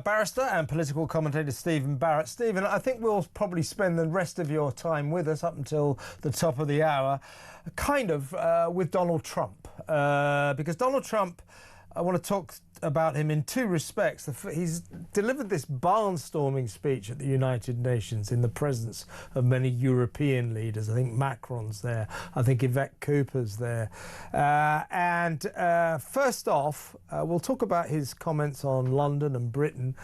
Barrister and political commentator Stephen Barrett. Stephen, I think we'll probably spend the rest of your time with us up until the top of the hour, with Donald Trump. Because Donald Trump, I want to talk about him in two respects. He's delivered this barnstorming speech at the United Nations in the presence of many European leaders. I think Macron's there. I think Yvette Cooper's there. First off, we'll talk about his comments on London and Britain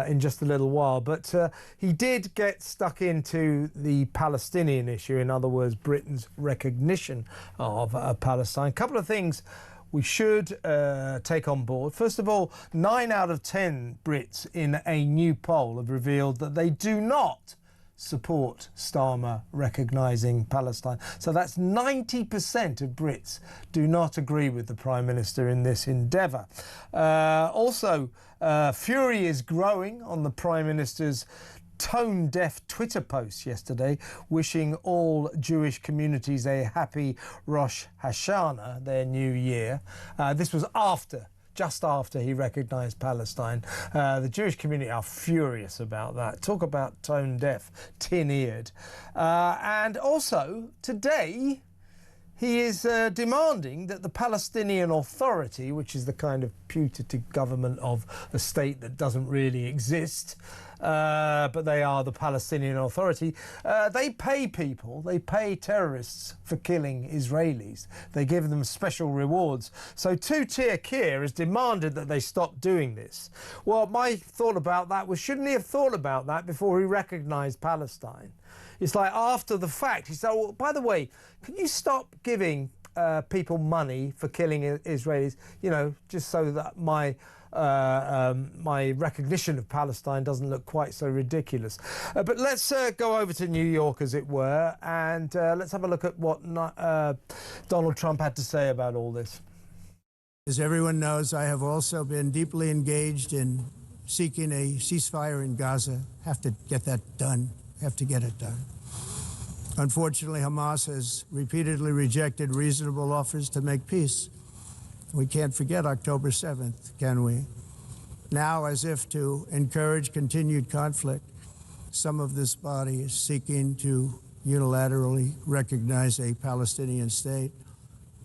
in just a little while. But he did get stuck into the Palestinian issue, in other words, Britain's recognition of Palestine. A couple of things we should take on board. First of all, 9 out of 10 Brits in a new poll have revealed that they do not support Starmer recognising Palestine. So that's 90% of Brits do not agree with the Prime Minister in this endeavour. Also, fury is growing on the Prime Minister's tone-deaf Twitter post yesterday wishing all Jewish communities a happy Rosh Hashanah, their new year. This was just after he recognised Palestine. The Jewish community are furious about that. Talk about tone-deaf, tin-eared. And also, today, he is demanding that the Palestinian Authority, which is the kind of putative government of a state that doesn't really exist, but they are the Palestinian Authority, they pay people, they pay terrorists for killing Israelis. They give them special rewards. So two-tier Keir has demanded that they stop doing this. Well, my thought about that was, shouldn't he have thought about that before he recognised Palestine? It's like after the fact, he said, oh, by the way, can you stop giving people money for killing Israelis, you know, just so that my recognition of Palestine doesn't look quite so ridiculous. But let's go over to New York, as it were, and let's have a look at what Donald Trump had to say about all this. As everyone knows, I have also been deeply engaged in seeking a ceasefire in Gaza. Have to get that done. Have to get it done. Unfortunately, Hamas has repeatedly rejected reasonable offers to make peace. We can't forget October 7th, can we? Now, as if to encourage continued conflict, some of this body is seeking to unilaterally recognize a Palestinian state.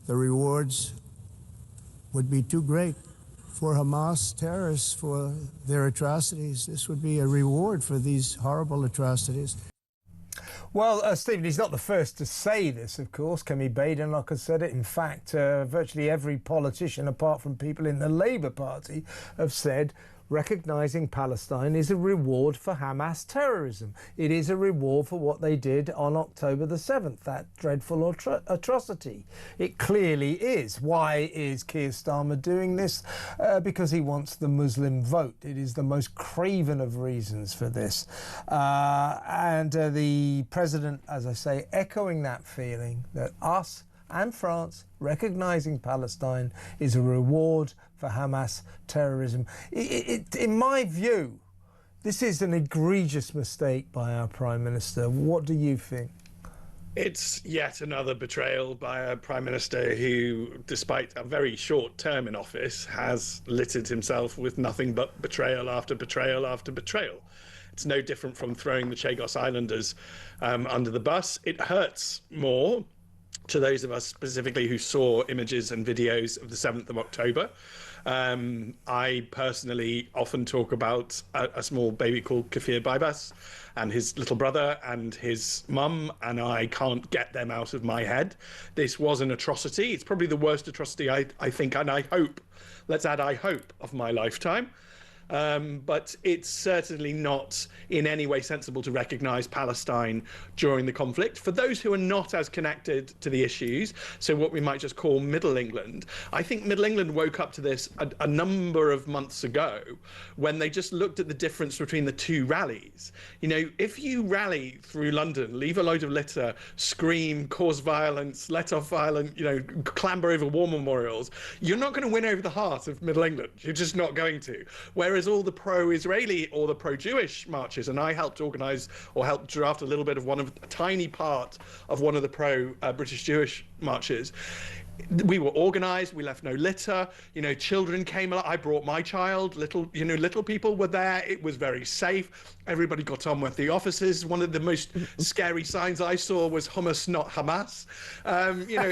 The rewards would be too great for Hamas terrorists for their atrocities. This would be a reward for these horrible atrocities. Well, Stephen, he's not the first to say this, of course. Kemi Badenoch has said it. In fact, virtually every politician, apart from people in the Labour Party, have said recognising Palestine is a reward for Hamas terrorism. It is a reward for what they did on October the 7th, that dreadful atrocity. It clearly is. Why is Keir Starmer doing this? Because he wants the Muslim vote. It is the most craven of reasons for this. The president, as I say, echoing that feeling that us and France recognising Palestine is a reward for Hamas terrorism. In my view, this is an egregious mistake by our Prime Minister. What do you think? It's yet another betrayal by a Prime Minister who, despite a very short term in office, has littered himself with nothing but betrayal after betrayal after betrayal. It's no different from throwing the Chagos Islanders under the bus. It hurts more to those of us specifically who saw images and videos of the 7th of October. I personally often talk about a small baby called Kafir Baibas and his little brother and his mum, and I can't get them out of my head. This was an atrocity. It's probably the worst atrocity I think, and I hope, let's add I hope, of my lifetime. But it's certainly not in any way sensible to recognise Palestine during the conflict. For those who are not as connected to the issues, so what we might just call Middle England, I think Middle England woke up to this a number of months ago when they just looked at the difference between the two rallies. You know, if you rally through London, leave a load of litter, scream, cause violence, let off violent, you know, clamber over war memorials, you're not going to win over the heart of Middle England. You're just not going to. Whereas all the pro-Israeli or the pro-Jewish marches, and I helped organise or helped draft a little bit of a tiny part of one of the pro-British Jewish marches, We were organised. We left no litter. You know, children came along. I brought my child. Little people were there. It was very safe. Everybody got on with the offices. One of the most scary signs I saw was hummus, not Hamas. You know,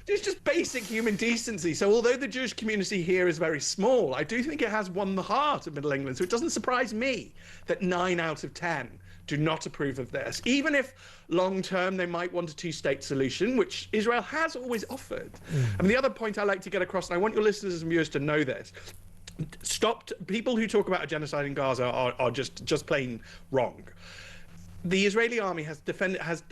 it's just basic human decency. So although the Jewish community here is very small, I do think it has won the heart of Middle England. So it doesn't surprise me that 9 out of 10 do not approve of this, even if long-term they might want a two-state solution, which Israel has always offered. And the other point I like to get across, and I want your listeners and viewers to know this, people who talk about a genocide in Gaza are just plain wrong. The Israeli army has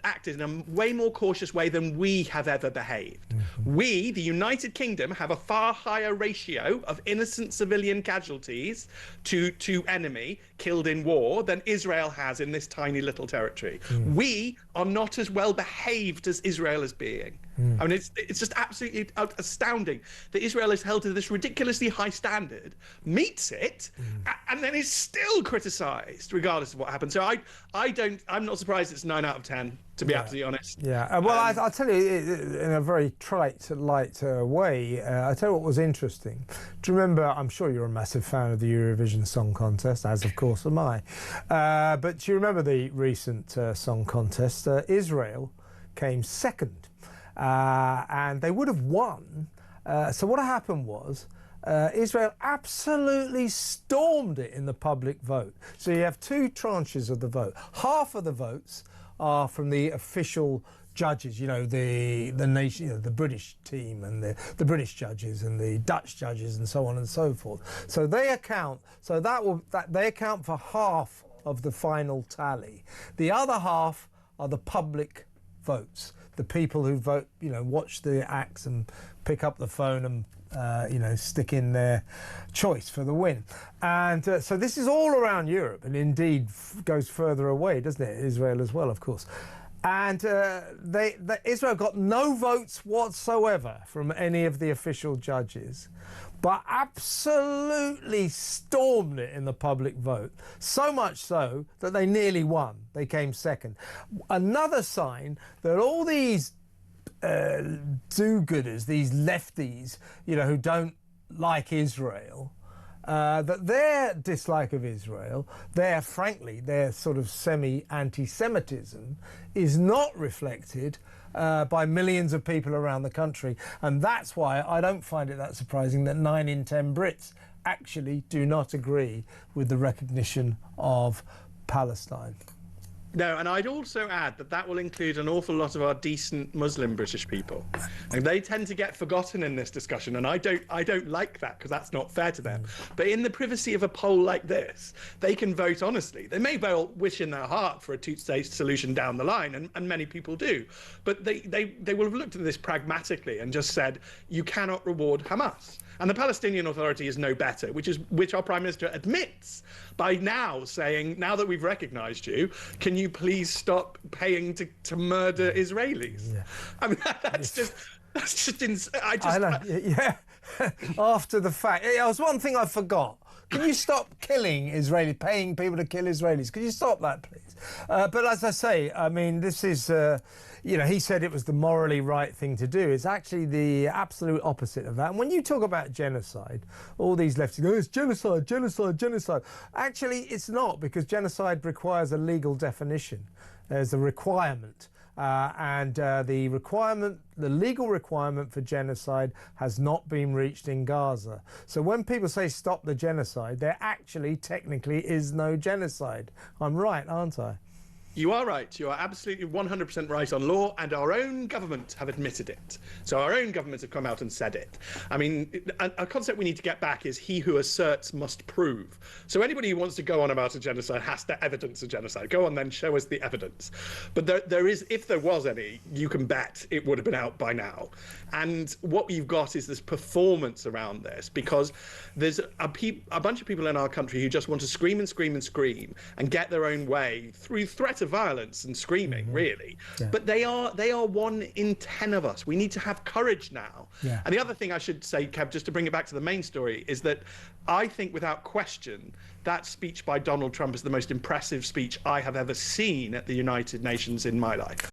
acted in a way more cautious way than we have ever behaved. We, the United Kingdom, have a far higher ratio of innocent civilian casualties to enemy killed in war than Israel has in this tiny little territory. We are not as well behaved as Israel is being. I mean, it's just absolutely astounding that Israel is held to this ridiculously high standard, meets it, and then is still criticised regardless of what happens. So I'm not surprised it's 9 out of 10, to be absolutely honest. Yeah, well, I'll tell you in a very light way, I'll tell you what was interesting. Do you remember, I'm sure you're a massive fan of the Eurovision Song Contest, as of course am I, but do you remember the recent song contest? Israel came second. And they would have won. So what happened was Israel absolutely stormed it in the public vote. So you have 2 tranches of the vote. Half of the votes are from the official judges, you know, the nation, you know, the British team and the British judges and the Dutch judges and so on and so forth. So they account. So they account for half of the final tally. The other half are the public votes. The people who vote, you know, watch the acts and pick up the phone and, you know, stick in their choice for the win. And so this is all around Europe, and indeed goes further away, doesn't it? Israel as well, of course. And Israel got no votes whatsoever from any of the official judges, but absolutely stormed it in the public vote. So much so that they nearly won. They came second. Another sign that all these do-gooders, these lefties, you know, who don't like Israel, that their dislike of Israel, their sort of semi-anti-Semitism is not reflected by millions of people around the country. And that's why I don't find it that surprising that 9 in 10 Brits actually do not agree with the recognition of Palestine. No, and I'd also add that will include an awful lot of our decent Muslim British people. And they tend to get forgotten in this discussion, and I don't like that, because that's not fair to them. But in the privacy of a poll like this, they can vote honestly. They may well wish in their heart for a two-state solution down the line, and many people do. But they will have looked at this pragmatically and just said, you cannot reward Hamas. And the Palestinian Authority is no better, which our Prime Minister admits by now, saying, now that we've recognised you, can you please stop paying to murder Israelis? Yeah. I mean, that's just insane. I know, yeah. After the fact, it was one thing I forgot. Can you stop killing Israelis, paying people to kill Israelis? Could you stop that, please? But as I say, I mean, this is, you know, he said it was the morally right thing to do. It's actually the absolute opposite of that. And when you talk about genocide, all these lefties go, it's genocide, genocide, genocide. Actually, it's not, because genocide requires a legal definition. There's a requirement. The legal requirement for genocide has not been reached in Gaza. So when people say stop the genocide, there actually technically is no genocide. I'm right, aren't I? You are right. You are absolutely 100% right on law, and our own government have admitted it. So our own governments have come out and said it. I mean, a concept we need to get back is he who asserts must prove. So anybody who wants to go on about a genocide has to evidence a genocide. Go on then, show us the evidence. But there is, if there was any, you can bet it would have been out by now. And what you've got is this performance around this, because there's a bunch of people in our country who just want to scream and scream and scream and get their own way through threat of violence and screaming, really. Yeah. But they are 1 in 10 of us. We need to have courage now. Yeah. And the other thing I should say, Kev, just to bring it back to the main story, is that I think without question that speech by Donald Trump is the most impressive speech I have ever seen at the United Nations in my life.